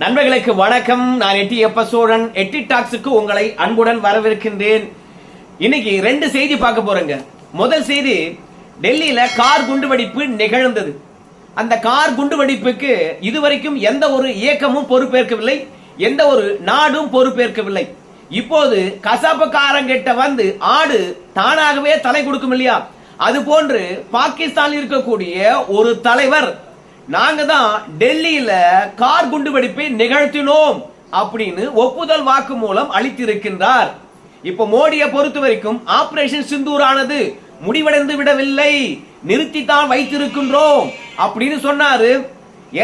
நண்பர்களுக்கு வணக்கம். நான் எட்டி எப்ப சோழன். எட்டி டாக்ஸுக்கு உங்களை அன்புடன் வரவேற்கின்றேன். இன்னைக்கு ரெண்டு செய்தி பார்க்க போறேங்க. முதல் செய்தி, டெல்லியில கார் குண்டுவெடிப்பு நிகழ்ந்தது. அந்த கார் குண்டுவெடிப்புக்கு இதுவரைக்கும் எந்த ஒரு இயக்கமும் பொறுப்பேற்கவில்லை, எந்த ஒரு நாடும் பொறுப்பேற்கவில்லை. இப்போது கசாப்புக்காரங்கிட்ட வந்து ஆடு தானாகவே தலை கொடுக்கும் இல்லையா, அது போன்று பாகிஸ்தானில் இருக்கக்கூடிய ஒரு தலைவர், நாங்க தான் டெல்லியில கார் குண்டுவெடிப்பை நிகழ்த்தினோம் அப்படின்னு ஒப்புதல் வாக்கு மூலம் அளித்திருக்கின்றார். இப்ப மோடியை பொறுத்த வரைக்கும் ஆபரேஷன் சிந்தூர் ஆனது முடிவடைந்து விடவில்லை, நிறுத்தித்தான் வைத்திருக்கின்றோம் அப்படின்னு சொன்னாரு.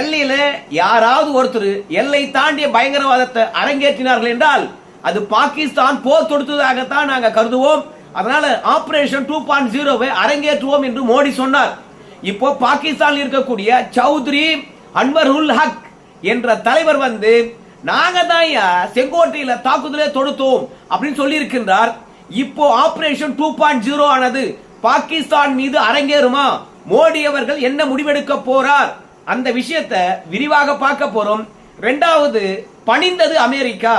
எல்லையில யாராவது ஒருத்தர் எல்லை தாண்டிய பயங்கரவாதத்தை அரங்கேற்றினார்கள் என்றால் அது பாகிஸ்தான் போர் தொடுத்ததாகத்தான் நாங்க கருதுவோம். அதனால ஆபரேஷன் 2.0 அரங்கேற்றுவோம் என்று மோடி சொன்னார். இப்போ பாகிஸ்தான் இருக்கக்கூடிய சௌத்ரி அன்வர் உல் ஹக் என்ற தலைவர் வந்து நாங்க தான் செங்கோட்டையில தாக்குதலை தொடுத்தோம் அப்படின்னு சொல்லி இருக்கின்றார். இப்போ ஆபரேஷன் 2.0 ஆனது பாகிஸ்தான் மீது அரங்கேறுமா, மோடி அவர்கள் என்ன முடிவெடுக்க போறார், அந்த விஷயத்தை விரிவாக பார்க்க போறோம். இரண்டாவது, பணிந்தது அமெரிக்கா,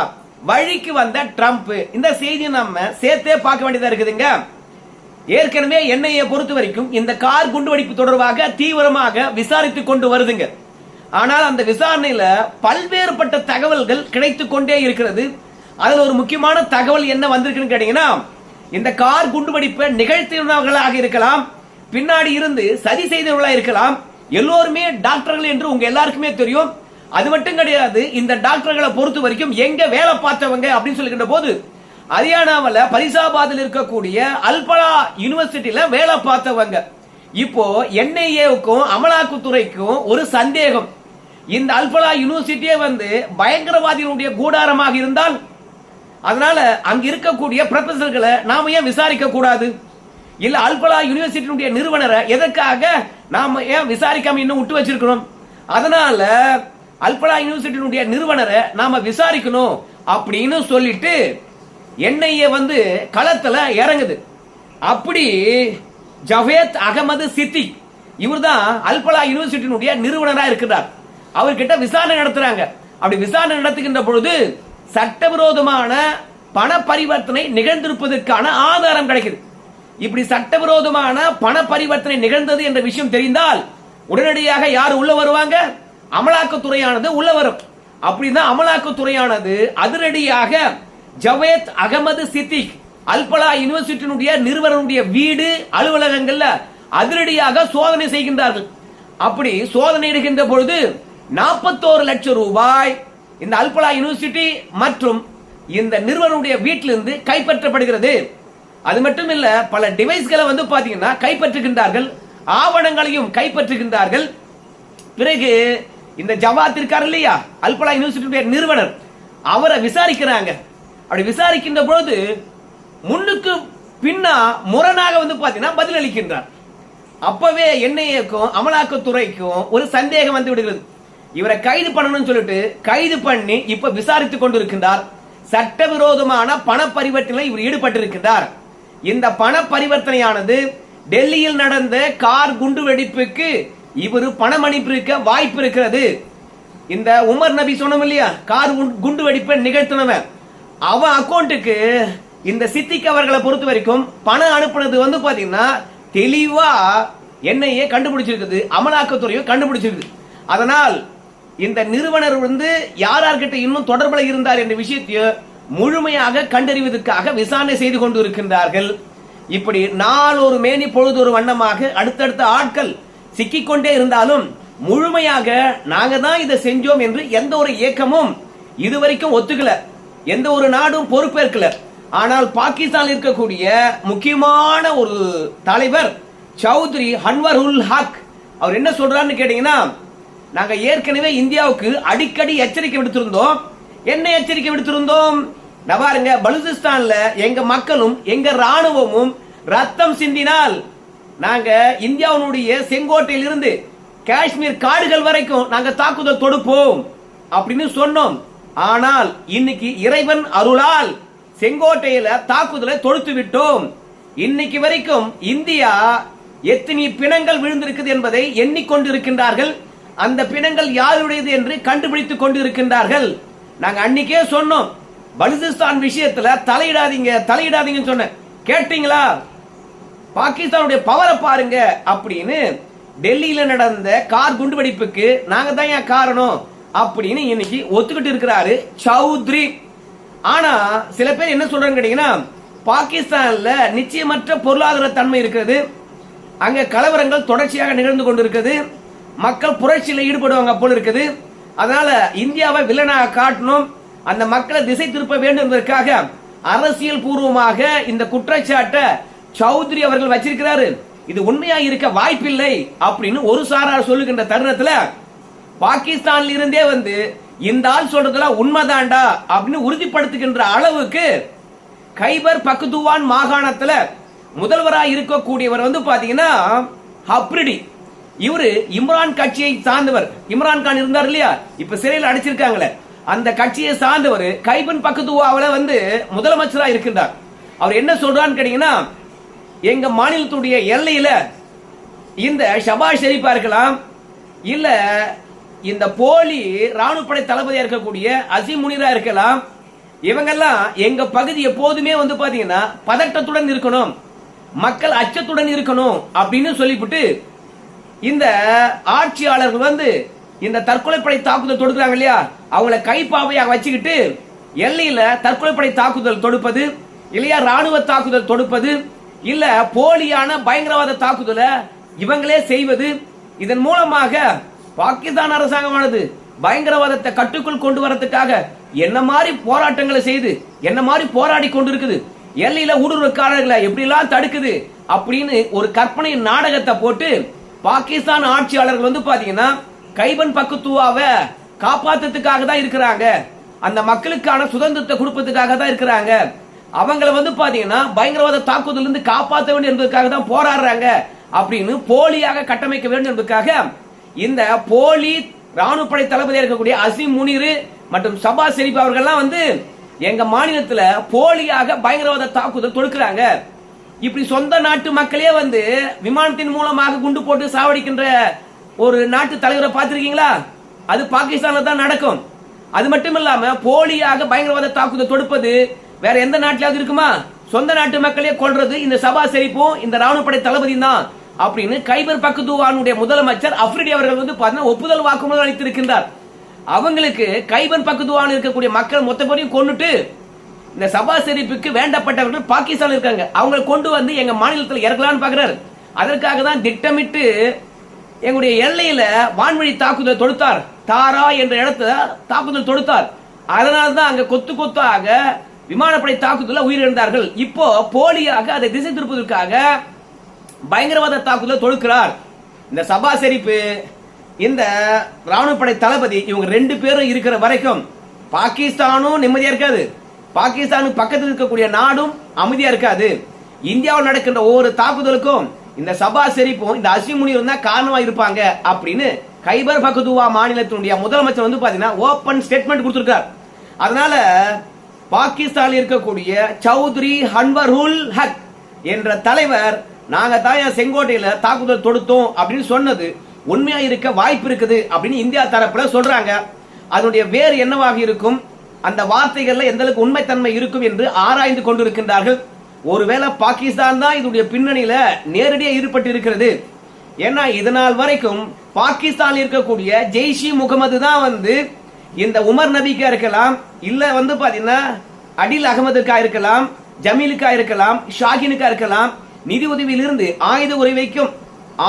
வழிக்கு வந்த ட்ரம்ப். இந்த செய்தி நம்ம சேர்த்தே பார்க்க வேண்டியதா இருக்குதுங்க. ஏற்கனவே என்ஐஏ பொறுத்த வரைக்கும் இந்த கார் குண்டுவெடிப்பு தொடர்பாக தீவிரமாக விசாரித்துக் கொண்டு வருதுங்க. ஆனால் அந்த விசாரணையில பல்வேறுபட்ட தகவல்கள் கிடைத்துக் கொண்டே இருக்கிறது. அதுல ஒரு முக்கியமான தகவல் என்ன வந்திருக்குன்னு கேட்டீங்கன்னா, இந்த கார் குண்டுவெடிப்பை நிகழ்த்தினவர்களாக இருக்கலாம், பின்னாடி இருந்து சதி செய்தவர்களாக இருக்கலாம், எல்லோருமே டாக்டர்கள் என்று உங்க எல்லாருக்குமே தெரியும். அது மட்டும் கிடையாது, இந்த டாக்டர்களை பொறுத்த வரைக்கும் எங்க வேலை பார்த்தவங்க அப்படின்னு சொல்லிக்கின்ற போது ஹரியானாவில் பரிசாபாத்தில் இருக்கக்கூடிய அல்பலா யூனிவர்சிட்டியில வேலை பார்த்தவங்க. இப்போ என்ஐஏவுக்கும் அமலாக்கத்துறைக்கும் ஒரு சந்தேகம், இந்த அல்பலா யூனிவர்சிட்டியே வந்து பயங்கரவாதிகளுடைய கூடாரமாக இருந்தால் அதனால அங்க இருக்கக்கூடிய ப்ரொஃபசர்களை நாம ஏன் விசாரிக்க கூடாது, இல்ல அல்பலா யூனிவர்சிட்டியுடைய நிறுவனரை எதற்காக நாம ஏன் விசாரிக்காம இன்னும் விட்டு வச்சிருக்கணும், அதனால அல்பலா யூனிவர்சிட்டியுடைய நிறுவனரை நாம விசாரிக்கணும் அப்படின்னு சொல்லிட்டு என்ஐஏ வந்து களத்துல இறங்குது. அப்படி ஜவேத் அகமது சித்திக், இவர் தான் அல்பலா யூனிவர்சிட்டியினுடைய நிறுவனராக இருக்கிறார். அவர்கிட்ட விசாரணை நடத்துறாங்க. அப்படி விசாரணை நடத்துகின்ற பொழுது சட்டவிரோதமான பண பரிவர்த்தனை நிகழ்ந்திருப்பதற்கான ஆதாரம் கிடைக்குது. இப்படி சட்டவிரோதமான பண பரிவர்த்தனை நிகழ்ந்தது என்ற விஷயம் தெரிந்தால் உடனடியாக யார் உள்ள வருவாங்க, அமலாக்கத்துறையானது உள்ள வரும். அப்படிதான் அமலாக்கத்துறையானது அதிரடியாக ஜவேத் அகமது சித்திக் அல்பலா யூனிவர்சிட்டியினுடைய நிறுவனருடைய வீடு அலுவலகங்கள்ல அதிரடியாக சோதனை செய்கின்றார்கள். அப்படி சோதனை எடுக்கின்ற பொழுது 41 லட்சம் ரூபாய் இந்த அல்பலா யூனிவர்சிட்டி மற்றும் இந்த நிறுவனருடைய வீட்டிலிருந்து கைப்பற்றப்படுகிறது. அது மட்டும் இல்ல, பல டிவைஸ்களை வந்து பாத்தீங்கன்னா கைப்பற்றுகின்றார்கள், ஆவணங்களையும் கைப்பற்றுகின்றார்கள். பிறகு இந்த ஜவாத் இருக்கார் இல்லையா, அல்பலா யூனிவர்சிட்டியுடைய நிறுவனர், அவரை விசாரிக்கிறாங்க. அப்படி விசாரிக்கின்ற பொழுது முன்னுக்கு பின்னா முரணாக வந்து பாத்தீங்கன்னா பதில் அளிக்கின்றார். அப்பவே என்ஐஏக்கும் அமலாக்கத்துறைக்கும் ஒரு சந்தேகம் வந்து விடுகிறது. இவரை கைது பண்ணணும்னு சொல்லிட்டு கைது பண்ணி இப்ப விசாரித்துக் கொண்டிருக்கின்றார். சட்டவிரோதமான பண பரிவர்த்தனை இவர் ஈடுபட்டிருக்கின்றார். இந்த பண பரிவர்த்தனையானது டெல்லியில் நடந்த கார் குண்டு வெடிப்புக்கு இவர் பணம் அனுப்பியிருக்க வாய்ப்பு இருக்கிறது. இந்த உமர் நபி சொன்னோம் இல்லையா, கார் குண்டு வெடிப்பை நிகழ்த்தினவன், அவன் அக்கௌண்ட்டுக்கு இந்த சித்திக் அவர்களை பொறுத்த வரைக்கும் பணம் அனுப்புனது வந்து பாத்தீங்கன்னா தெளிவா என்ஐஏ கண்டுபிடிச்சிருக்குது, அமலாக்கத்துறையும் கண்டுபிடிச்சிருக்கு. அதனால் இந்த நிறுவனர் வந்து யார்கிட்ட இன்னும் தொடர்புல இருந்தார் என்ற விஷயத்தை முழுமையாக கண்டறிவதற்காக விசாரணை செய்து கொண்டு இருக்கின்றார்கள். இப்படி நாள் ஒரு மேனி பொழுது ஒரு வண்ணமாக அடுத்தடுத்த ஆட்கள் சிக்கிக்கொண்டே இருந்தாலும் முழுமையாக நாங்க தான் இதை செஞ்சோம் என்று எந்த ஒரு இயக்கமும் இதுவரைக்கும் ஒத்துக்கல, எந்த ஒரு நாடும் பொறுப்பேற்கல. ஆனால் பாகிஸ்தான் இருக்கக்கூடிய முக்கியமான ஒரு தலைவர் சௌத்ரி அன்வர் உல் ஹக், அவர் என்ன சொல்றாருன்னு கேட்டீங்கன்னா, நாங்க ஏற்கனவே இந்தியாவுக்கு அடிக்கடி எச்சரிக்கை விடுத்திருந்தோம். என்ன எச்சரிக்கை விடுத்திருந்தோம், பாருங்க, பலுசிஸ்தான்ல எங்க மக்களும் எங்க ராணுவமும் ரத்தம் சிந்தினால் நாங்க இந்தியாவுடைய செங்கோட்டையில் இருந்து காஷ்மீர் காடுகள் வரைக்கும் நாங்க தாக்குதல் தொடுப்போம் அப்படின்னு சொன்னோம். ஆனால் இன்னைக்கு இறைவன் அருளால் செங்கோட்டையில தாக்குதலை தொடுத்து விட்டோம். இன்னைக்கு வரைக்கும் இந்தியா எத்தனை பிணங்கள் விழுந்திருக்குது என்பதை எண்ணிக்கொண்டிருக்கின்றார்கள். அந்த பிணங்கள் யாருடையது என்று கண்டுபிடித்துக் கொண்டு இருக்கின்றார்கள். நாங்க அன்னைக்கே சொன்னோம், பலுசிஸ்தான் விஷயத்துல தலையிடாதீங்க தலையிடாதீங்கன்னு சொன்ன, கேட்டீங்களா? பாகிஸ்தானுடைய பவரை பாருங்க அப்படின்னு டெல்லியில நடந்த கார் குண்டுவெடிப்புக்கு நாங்க தான் ஏன் காரணம் அப்படின்னு இன்னைக்கு ஒத்துக்கிட்டு இருக்கிறாரு சௌத்ரி. ஆனா சில பேர் என்ன சொல்றாங்க கேட்டீங்கன்னா, பாகிஸ்தான்ல நிச்சயமற்ற பொருளாதார தன்மை இருக்கிறது, அங்க கலவரங்கள் தொடர்ச்சியாக நிகழ்ந்து கொண்டிருக்கிறது, மக்கள் புரட்சியில் ஈடுபடுவாங்க போல இருக்குது, அதனால இந்தியாவை வில்லனாக காட்டணும், அந்த மக்களை திசை திருப்ப வேண்டும் என்பதற்காக அரசியல் பூர்வமாக இந்த குற்றச்சாட்டை சௌத்ரி அவர்கள் வச்சிருக்கிறாரு. இது உண்மையா இருக்க வாய்ப்பில்லை அப்படின்னு ஒரு சாரார் சொல்லுகின்ற தருணத்துல பாகிஸ்தான்ல இருந்தே வந்து இந்த ஆள் சொல்றதுல உண்மைதான்டா அப்படின்னு உறுதிப்படுத்துகின்ற அளவுக்கு கைபர் பக்துவான் மாகாணத்துல முதல்வராக இருக்கக்கூடியவர் வந்து பாத்தீங்கன்னா ஹப்ரிடி. இவரு இம்ரான் கட்சியை சார்ந்தவர். இம்ரான் கான் இருந்தார் இல்லையா, இப்ப சிறையில் அடைச்சிருக்காங்களே, அந்த கட்சியை சார்ந்தவர் கைபன் பக்துவாவில வந்து முதலமைச்சராக இருக்கின்றார். அவர் என்ன சொல்றான்னு கேட்டீங்கன்னா, எங்க மாநிலத்துடைய எல்லையில இந்த ஷபாஸ் ஷெரீஃபா இருக்கலாம், இல்ல இந்த போலி ராணுவப்படை தளபதியா இருக்கக்கூடிய அசீம் முனிரா இருக்கலாம், இவங்கெல்லாம் எங்க பகுதி எப்போதுமே வந்து பாத்தீங்கன்னா பதட்டத்துடன் இருக்கணும், மக்கள் அச்சத்துடன் இருக்கணும் அப்படின்னு சொல்லிவிட்டு இந்த ஆட்சியாளர்கள் வந்து இந்த தற்கொலைப்படை தாக்குதல் தொடுக்கிறாங்க இல்லையா, அவங்கள கைப்பாவையாக வச்சுக்கிட்டு எல்லையில தற்கொலைப்படை தாக்குதல் தொடுப்பது இல்லையா, ராணுவ தாக்குதல் தொடுப்பது இல்ல போலியான பயங்கரவாத தாக்குதலை இவங்களே செய்வது, இதன் மூலமாக பாகிஸ்தான் அரசாங்கமானது பயங்கரவாதத்தை கட்டுக்குள் கொண்டு வரதுக்காக என்ன மாதிரி போராட்டங்களை செய்து என்ன மாதிரி போராடி கொண்டிருக்குது, எல்லையில ஊடுருவக்காரர்களை எப்படி எல்லாம் தடுக்குது அப்படின்னு ஒரு கற்பனை நாடகத்தை போட்டு பாகிஸ்தான் ஆட்சியாளர்கள் வந்து பாத்தீங்கன்னா கைபன் பக்துவாவை காப்பாத்துறதுக்காக தான் இருக்கிறாங்க, அந்த மக்களுக்கான சுதந்திரத்தை கொடுப்பதற்காக தான் இருக்கிறாங்க, அவங்கள வந்து பாத்தீங்கன்னா பயங்கரவாத தாக்குதல் இருந்து காப்பாற்ற வேண்டும் என்பதற்காக தான் போராடுறாங்க அப்படின்னு போலியாக கட்டமைக்க வேண்டும் என்பதற்காக இந்த போலி ராணுவப்படை தளபதியாக இருக்கக்கூடிய அசீம் முனிர் மற்றும் ஷபாஸ் ஷெரீஃப் அவர்கள்லாம் வந்து எங்க மாநிலத்துல போலியாக பயங்கரவாத தாக்குதல் தொடுக்கிறாங்க. இப்படி சொந்த நாட்டு மக்களே வந்து விமானத்தின் மூலமாக குண்டு போட்டு சாவடிக்கின்ற ஒரு நாட்டு தலைவரை பார்த்திருக்கீங்களா? அது பாகிஸ்தான்ல தான் நடக்கும். அது மட்டும் இல்லாம போலியாக பயங்கரவாத தாக்குதல் தொடுப்பது வேற எந்த நாட்டிலாவது இருக்குமா? சொந்த நாட்டு மக்களே கொள்றது இந்த ஷபாஸ் ஷெரீஃபும் இந்த ராணுவப்படை தளபதி தான் அப்படின்னு கைபர் பக்துவானுடைய முதலமைச்சர் அஃப்ரிடி அவர்கள் வந்து பாத்தீங்கன்னா ஒப்புதல் வாக்குமூலம் அளித்திருக்கின்றார். அவங்களுக்கு கைபர் பக்துவான் இருக்கக்கூடிய மக்கள் மொத்த பேரையும் கொண்டுட்டு இந்த ஷபாஸ் ஷெரீஃபுக்கு வேண்டப்பட்டவர்கள் பாகிஸ்தான் இருக்காங்க, அவங்க கொண்டு வந்து எங்க மாநிலத்தில் இறக்கலான்னு பாக்குறாரு. அதற்காக தான் திட்டமிட்டு எங்களுடைய எல்லையில வான்வழி தாக்குதல் தொடுத்தார், தாரா என்ற இடத்துல தாக்குதல் தொடுத்தார். அதனால்தான் அங்க கொத்து கொத்தாக விமானப்படை தாக்குதல் உயிரிழந்தார்கள். இப்போ போலியாக அதை திசை திருப்பதற்காக பயங்கரவாத தாக்குதல் தொடுக்கிறார். இந்த ஷபாஸ் ஷெரீஃப் இந்த ராணுவப்படை தளபதி இவங்க ரெண்டு பேரும் இருக்கிற வரைக்கும் பாகிஸ்தானும் நிம்மதியா இருக்காது, பாகிஸ்தானுக்கு பக்கத்தில் இருக்கக்கூடிய நாடும் அமைதியா இருக்காது. இந்தியாவில் நடக்கின்ற ஒவ்வொரு தாக்குதலுக்கும் இந்த ஷபாஸ் ஷெரீஃபும் இந்த அசீம் முனிரும் தான் காரணமா இருப்பாங்க அப்படின்னு கைபர் பக்துவா மாநிலத்தினுடைய முதலமைச்சர் வந்து பாத்தீங்கன்னா ஓபன் ஸ்டேட்மெண்ட் கொடுத்திருக்கார். அதனால பாகிஸ்தானில் இருக்கக்கூடிய சௌத்ரி அன்வருல் ஹக் என்ற தலைவர் நாங்க தான் செங்கோட்டையில தாக்குதல் தொடுத்தோம் அப்படின்னு சொன்னது உண்மையா இருக்க வாய்ப்பு இருக்குது அப்படின்னு இந்தியா தரப்புல சொல்றாங்க. அதனுடைய வேறு என்னவாக இருக்கும், அந்த வார்த்தைகள்ல எந்த அளவுக்கு உண்மைத்தன்மை இருக்கும் என்று ஆராய்ந்து கொண்டிருக்கின்றார்கள். ஒருவேளை பாகிஸ்தான் தான் இதனுடைய பின்னணியில நேரடியாக ஈடுபட்டு இருக்கிறது. ஏன்னா இதனால் வரைக்கும் பாகிஸ்தானில் இருக்கக்கூடிய ஜெய்ஷி முகமது தான் வந்து இந்த உமர் நபிக்கா இருக்கலாம், இல்ல வந்து பாத்தீங்கன்னா அடில் அகமதுக்கா இருக்கலாம், ஜமீலுக்கா இருக்கலாம், ஷாகினுக்கா இருக்கலாம், நிதி உதவியிலிருந்து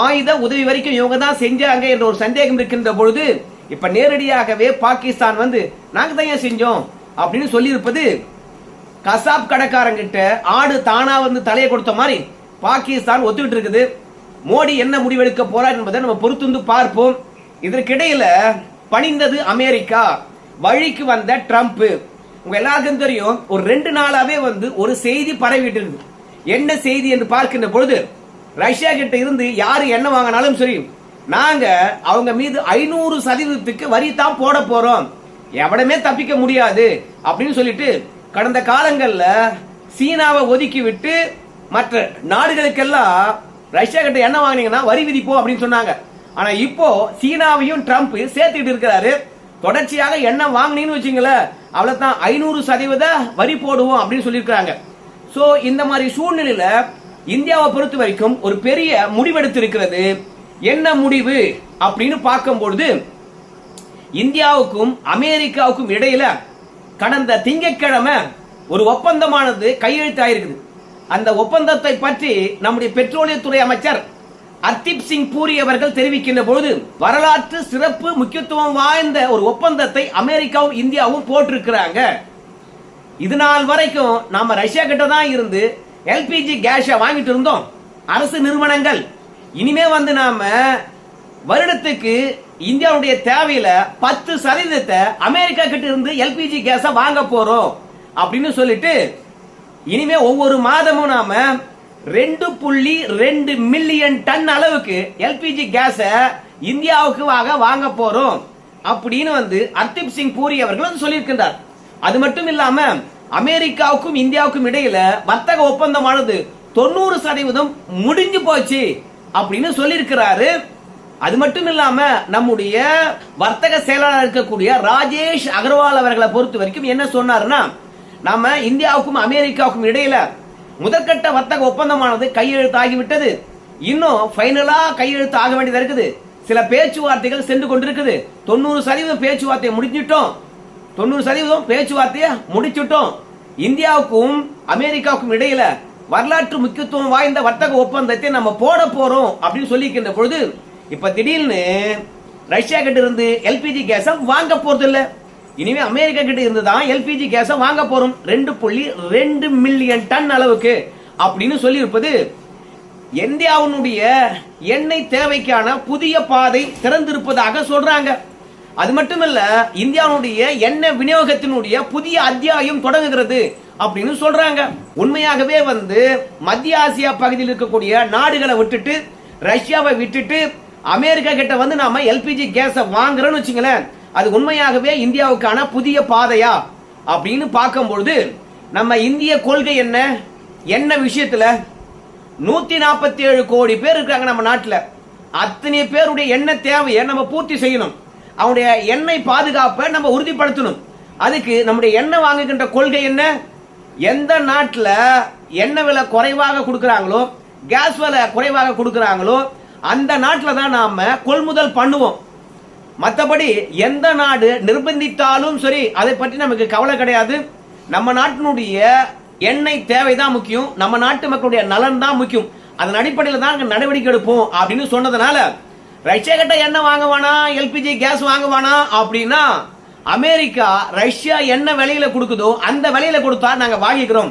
ஆயுத உதவி வரைக்கும் இவங்க தான் செஞ்சாங்க என்ற ஒரு சந்தேகம் இருக்கின்ற பொழுது இப்ப நேரடியாகவே பாகிஸ்தான் வந்து நாங்க தான் செஞ்சோம் அப்படின்னு சொல்லி இருப்பது கசாப் கடைக்காரங்கிட்ட ஆடு தானா வந்து தலையை கொடுத்த மாதிரி பாகிஸ்தான் ஒத்துக்கிட்டு இருக்குது. மோடி என்ன முடிவெடுக்க போறார் என்பதை நம்ம பொறுத்து பார்ப்போம். இதற்கிடையில பணிந்தது அமெரிக்கா, வழிக்கு வந்த ட்ரம்ப். உங்க எல்லாருக்கும் தெரியும், ஒரு 2 நாளாவே வந்து ஒரு செய்தி பரவிட்டு இருக்கு. என்ன செய்தி என்று பார்க்கின்ற பொழுது, ரஷ்யா கிட்ட இருந்து யாரு என்ன வாங்கினாலும் சரி நாங்க அவங்க மீது 500% வரி தான் போட போறோம், எவடமே தப்பிக்க முடியாது அப்படின்னு சொல்லிட்டு கடந்த காலங்கள்ல சீனாவை ஒதுக்கி விட்டு மற்ற நாடுகளுக்கெல்லாம் ரஷ்யா கிட்ட என்ன வாங்கினீங்கன்னா வரி விதிப்போம் அப்படின்னு சொன்னாங்க. ஆனா இப்போ சீனாவையும் ட்ரம்ப் சேர்த்துட்டு இருக்கிறாரு. தொடர்ச்சியாக எண்ணெய் வாங்கினீங்கன்னு வச்சுங்களேன், அவ்வளவுதான் 500% வரி போடுவோம் அப்படின்னு சொல்லியிருக்காங்க. சோ இந்த மாதிரி சூழ்நிலையில இந்தியாவை பொறுத்த வரைக்கும் ஒரு பெரிய முடிவெடுத்து இருக்கிறது. என்ன முடிவு அப்படின்னு பார்க்கும்பொழுது, இந்தியாவுக்கும் அமெரிக்காவுக்கும் இடையில கடந்த திங்கட்கிழமை ஒரு ஒப்பந்தமானது கையெழுத்தாயிருக்குது. அந்த ஒப்பந்தத்தை பற்றி நம்முடைய பெட்ரோலியத்துறை அமைச்சர் ஹர்தீப் சிங் பூரி அவர்கள் தெரிவிக்கின்ற பொழுது, வரலாற்று சிறப்பு முக்கியத்துவம் வாய்ந்த ஒரு ஒப்பந்தத்தை அமெரிக்காவும் இந்தியாவும் போட்டிருக்கிறாங்க. இது நாள் வரைக்கும் நாம ரஷ்யா கிட்ட தான் இருந்து எல்பிஜி கேஸ் வாங்கிட்டு இருந்தோம். அரசு நிறுவனங்கள் இனிமே நாம வருடத்துக்கு இந்தியாவுடைய தேவையில 10% அமெரிக்கா கிட்ட இருந்து எல்பிஜி கேஸ வாங்க போறோம் அப்படின்னு சொல்லிட்டு, இனிமே ஒவ்வொரு மாதமும் நாம 2.2 மில்லியன் டன் அளவுக்கு எல்பிஜி கேஸ இந்தியாவுக்கு வாங்க போறோம் அப்படின்னு ஹர்தீப் சிங் பூரி அவர்கள் சொல்லியிருக்கின்றார். அது மட்டும் இல்லாம அமெரிக்காவுக்கும் இந்தியாவுக்கும் இடையில வர்த்தக ஒப்பந்தமானது 90% முடிஞ்சு போச்சு அப்படின்னு சொல்லியிருக்கிறாரு. அது மட்டும் இல்லாம நம்முடைய வர்த்தக செயலாளர் இருக்கக்கூடிய ராஜேஷ் அகர்வால் அவர்களை பொறுத்த வரைக்கும் என்ன சொன்னாருன்னா, நாம இந்தியாவுக்கும் அமெரிக்காவுக்கும் இடையில முதற்கட்ட வர்த்தக ஒப்பந்தமானது கையெழுத்து ஆகிவிட்டது. இன்னும் ஃபைனலா கையெழுத்து ஆக வேண்டியது இருக்குது. சில பேச்சுவார்த்தைகள் சென்று கொண்டிருக்குது. 90% பேச்சுவார்த்தை முடிஞ்சிட்டோம். 90% பேச்சுவார்த்தையை முடிச்சுட்டோம். இந்தியாவுக்கும் அமெரிக்காவுக்கும் இடையில வரலாற்று முக்கியத்துவம் வாய்ந்த வர்த்தக ஒப்பந்தத்தை நம்ம போட போறோம் அப்படின்னு சொல்லிக்கின்ற பொழுது, இப்ப திடீர்னு ரஷ்யா கிட்ட இருந்து எல்பிஜி கேஸ வாங்க போறது இல்ல. இனிமே அமெரிக்கா கிட்ட இருந்து தான் எல்பிஜி கேஸ வாங்க போறோம் 2.2 மில்லியன் டன் அளவுக்கு அப்படின்னு சொல்லி இருப்பது இந்தியாவுடைய எண்ணெய் தேவைக்கான புதிய பாதை திறந்திருப்பதாக சொல்றாங்க. அது மட்டுமல்ல, இந்தியாவுடைய எண்ணெய் விநியோகத்தினுடைய புதிய அத்தியாயம் தொடங்குகிறது அப்படின்னு சொல்றாங்க. உண்மையாகவே மத்திய ஆசியா பகுதியில் இருக்கக்கூடிய நாடுகளை விட்டுட்டு, ரஷ்யாவை விட்டுட்டு அமெரிக்கா கிட்ட நாம எல்பிஜி கேஸ வாங்குறோம்னு வச்சுங்களேன், அது உண்மையாகவே இந்தியாவுக்கான புதிய பாதையா அப்படின்னு பார்க்கும்பொழுது, நம்ம இந்திய கொள்கை என்ன என்ன விஷயத்துல 147 கோடி பேர் இருக்காங்க நம்ம நாட்டில். அத்தனை பேருடைய எண்ணெய் தேவையை நம்ம பூர்த்தி செய்யணும். அவனுடைய எண்ணெய் பாதுகாப்பை நம்ம உறுதிப்படுத்தணும். அதுக்கு நம்முடைய எண்ணெய் வாங்குகின்ற கொள்கை என்ன? எந்த நாட்டில் எண்ணெய் விலை குறைவாக கொடுக்கறாங்களோ, கேஸ் விலை குறைவாக கொடுக்கறாங்களோ, அந்த நாட்டில் தான் நாம கொள்முதல் பண்ணுவோம். மற்றபடி எந்த நாடு நிர்பந்தித்தாலும் சரி, அதை பற்றி நமக்கு கவலை கிடையாது. நம்ம நாட்டினுடைய எண்ணெய் தேவைதான் முக்கியம், நம்ம நாட்டு மக்களுடைய நலன் தான் முக்கியம். அதன் அடிப்படையில் தான் நடவடிக்கை எடுப்போம் அப்படின்னு சொன்னதுனால, ரஷ்யா கிட்ட எண்ணெய் வாங்க வேணாம், எல்பிஜி கேஸ் வாங்க வேணாம் அப்படின்னா, அமெரிக்கா ரஷ்யா என்ன விலையில கொடுக்குதோ அந்த விலையில கொடுத்தா நாங்க வாங்கிக்கிறோம்.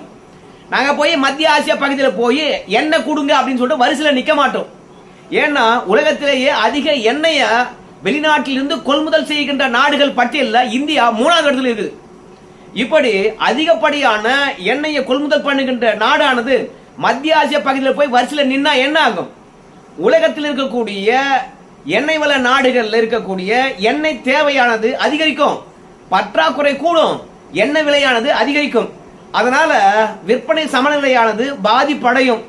நாங்க போய் மத்திய ஆசியா பகுதியில் போய் எண்ணெய் கொடுங்க அப்படின்னு சொல்லிட்டு வரிசையில் நிக்க மாட்டோம். ஏன்னா உலகத்திலேயே அதிக எண்ணெய வெளிநாட்டிலிருந்து கொள்முதல் செய்கின்ற நாடுகள் பட்டியலில் இந்தியா 3வது இடத்துல இருக்குது. இப்படி அதிகப்படியான எண்ணெயை கொள்முதல் பண்ணுகின்ற நாடானது மத்திய ஆசிய பகுதியில் போய் வரிசையில் நின்னா என்ன ஆகும்? உலகத்தில் இருக்கக்கூடிய எண்ணெய் வள நாடுகளில் இருக்கக்கூடிய எண்ணெய் தேவையானது அதிகரிக்கும், பற்றாக்குறை கூடும், எண்ணெய் விலையானது அதிகரிக்கும். அதனால விற்பனை சமநிலையானது பாதிப்படையும்.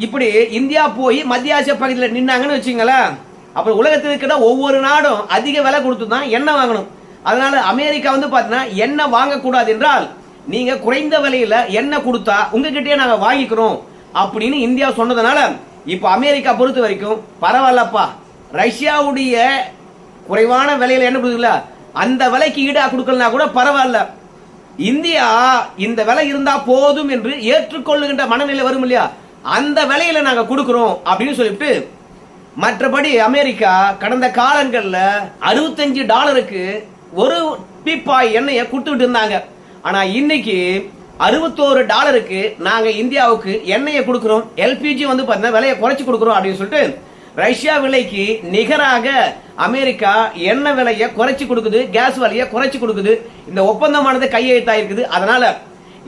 இப்படி இந்தியா போய் மத்திய ஆசிய பகுதியில் நின்னாங்கன்னு வச்சுங்களேன், அப்புறம் உலகத்தில் இருக்கிற ஒவ்வொரு நாடும் அதிக விலை கொடுத்து தான் எண்ணெய் வாங்கணும். அதனால அமெரிக்கா பாத்தீங்கன்னா எண்ணெய் வாங்கக்கூடாது என்றால், நீங்க குறைந்த விலையில எண்ணெய் கொடுத்தா உங்ககிட்டயே நாங்க வாங்கிக்கிறோம் அப்படின்னு இந்தியா சொன்னதுனால, இப்ப அமெரிக்கா பொறுத்த வரைக்கும் பரவாயில்லப்பா, ரஷ்யாவுடைய குறைவான விலையில என்ன கொடுக்கல, அந்த விலைக்கு ஈடா கொடுக்கலனா கூட பரவாயில்ல, இந்தியா இந்த விலை இருந்தா போதும் என்று ஏற்றுக்கொள்ளுகின்ற மனநிலை வரும் இல்லையா, அந்த விலையில நாங்க கொடுக்கிறோம் அப்படின்னு சொல்லிட்டு. மற்றபடி அமெரிக்கா கடந்த காலங்களில் $65 ஒரு பீப்பாய் எண்ணெயை கொடுத்துட்டு இருந்தாங்க. ஆனா இன்னைக்கு $61 நாங்க இந்தியாவுக்கு எண்ணெயை கொடுக்கிறோம். எல்பிஜி பாத்தீங்கன்னா விலையை குறைச்சு கொடுக்கிறோம் அப்படின்னு சொல்லிட்டு ரஷ்யா விலைக்கு நிகராக அமெரிக்கா எண்ணெய் விலையை குறைச்சு கொடுக்குது, கேஸ் விலையை குறைச்சு கொடுக்குது. இந்த ஒப்பந்தமானது கையெழுத்தாயிருக்குது. அதனால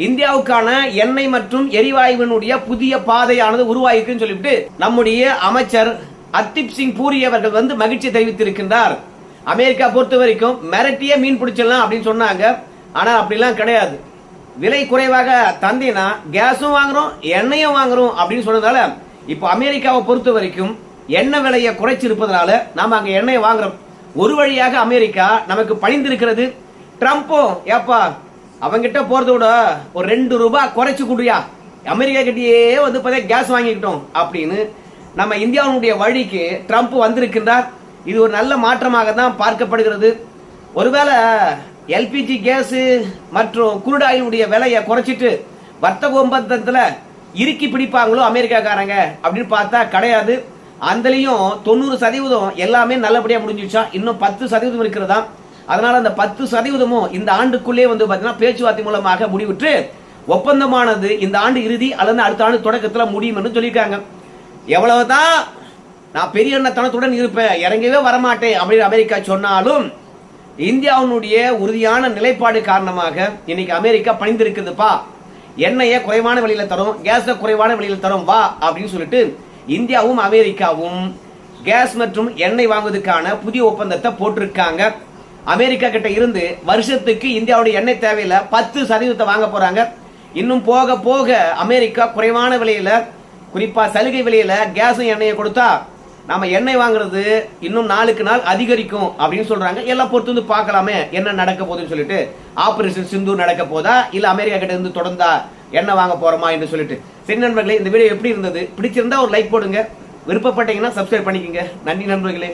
இந்தியாவுக்கான எண்ணெய் மற்றும் எரிவாயுவினுடைய புதிய பாதையானது உருவாயிருக்குன்னு சொல்லிட்டு நம்முடைய அமைச்சர் ஹர்தீப் சிங் பூரி அவர்கள் மகிழ்ச்சி தெரிவித்திருக்கின்றார். அமெரிக்கா பொறுத்த வரைக்கும் மிரட்டிய மீன் பிடிச்சிடலாம் அப்படின்னு சொன்னாங்க. ஆனா அப்படிலாம் கிடையாது. விலை குறைவாக தந்தீங்கன்னா கேஸும் வாங்குறோம், எண்ணெயும் வாங்குறோம் அப்படின்னு சொன்னதால இப்ப அமெரிக்காவை பொறுத்த வரைக்கும் எண்ணெய் விலையை குறைச்சிருப்பதனால நாம அங்க எண்ணெய் வாங்குறோம். ஒரு வழியாக அமெரிக்கா நமக்கு பணிந்திருக்கிறது. ட்ரம்ப்பும் ஏப்பா அவங்கிட்ட போறத விட ஒரு 2 ரூபாய் குறைச்சு கொடுயா, அமெரிக்கா கிட்டயே வந்து கேஸ் வாங்கிக்கிட்டோம் அப்படின்னு நம்ம இந்தியாவுடைய வழிக்கு ட்ரம்ப் வந்திருக்கின்றார். இது ஒரு நல்ல மாற்றமாக தான் பார்க்கப்படுகிறது. ஒருவேளை எல்பிஜி கேஸ் மற்றும் குருடாயினுடைய விலையை குறைச்சிட்டு வர்த்தக ஒப்பந்தத்துல இறுக்கி பிடிப்பாங்களோ அமெரிக்காக்காரங்க அப்படின்னு பார்த்தா கிடையாது. அதுலயும் 90% எல்லாமே நல்லபடியா முடிஞ்சிச்சா, இன்னும் 10% இருக்கிறதா. அதனால அந்த 10% இந்த ஆண்டுக்குள்ளே வந்து பாத்தீங்கன்னா பேச்சுவார்த்தை மூலமாக முடிவுற்று ஒப்பந்தமானது இந்த ஆண்டு இறுதி அல்லது அடுத்த ஆண்டு தொடக்கத்துல முடியும் என்று சொல்லியிருக்காங்க. எவ்வளவுதான் நான் பெரிய எண்ணத்தனத்துடன் இருப்பேன், இறங்கவே வரமாட்டேன் அப்படின்னு அமெரிக்கா சொன்னாலும் இந்தியாவுடைய உறுதியான நிலைப்பாடு காரணமாக இன்னைக்கு அமெரிக்கா பணிந்திருக்குதுப்பா, எண்ணெயை குறைவான விலையில தரும், கேஸ குறைவான விலையில தரும் வா அப்படின்னு சொல்லிட்டு இந்தியாவும் அமெரிக்காவும் கேஸ் மற்றும் எண்ணெய் வாங்குவதற்கான புதிய ஒப்பந்தத்தை போட்டிருக்காங்க. அமெரிக்கா கிட்ட இருந்து வருஷத்துக்கு இந்தியாவுடைய எண்ணெய் தேவையில 10% வாங்க போறாங்க. இன்னும் போக போக அமெரிக்கா குறைவான விலையில, குறிப்பா சலுகை விலையில கேஸும் எண்ணெயை கொடுத்தா நாம எண்ணெய் வாங்குறது இன்னும் நாளுக்கு நாள் அதிகரிக்கும் அப்படின்னு சொல்றாங்க. எல்லாம் பொறுத்து வந்து பார்க்கலாமே என்ன நடக்க போகுதுன்னு சொல்லிட்டு. ஆபரேஷன் சிந்து நடக்க போதா இல்ல அமெரிக்கா கிட்ட இருந்து தொடர்ந்தா எண்ணெய் வாங்க போறோமா என்று சொல்லிட்டு. சரி நண்பர்களே, இந்த வீடியோ எப்படி இருந்தது? பிடிச்சிருந்தா ஒரு லைக் போடுங்க, விருப்பப்பட்டீங்கன்னா சப்ஸ்கிரைப் பண்ணிக்கங்க. நன்றி நண்பர்களே.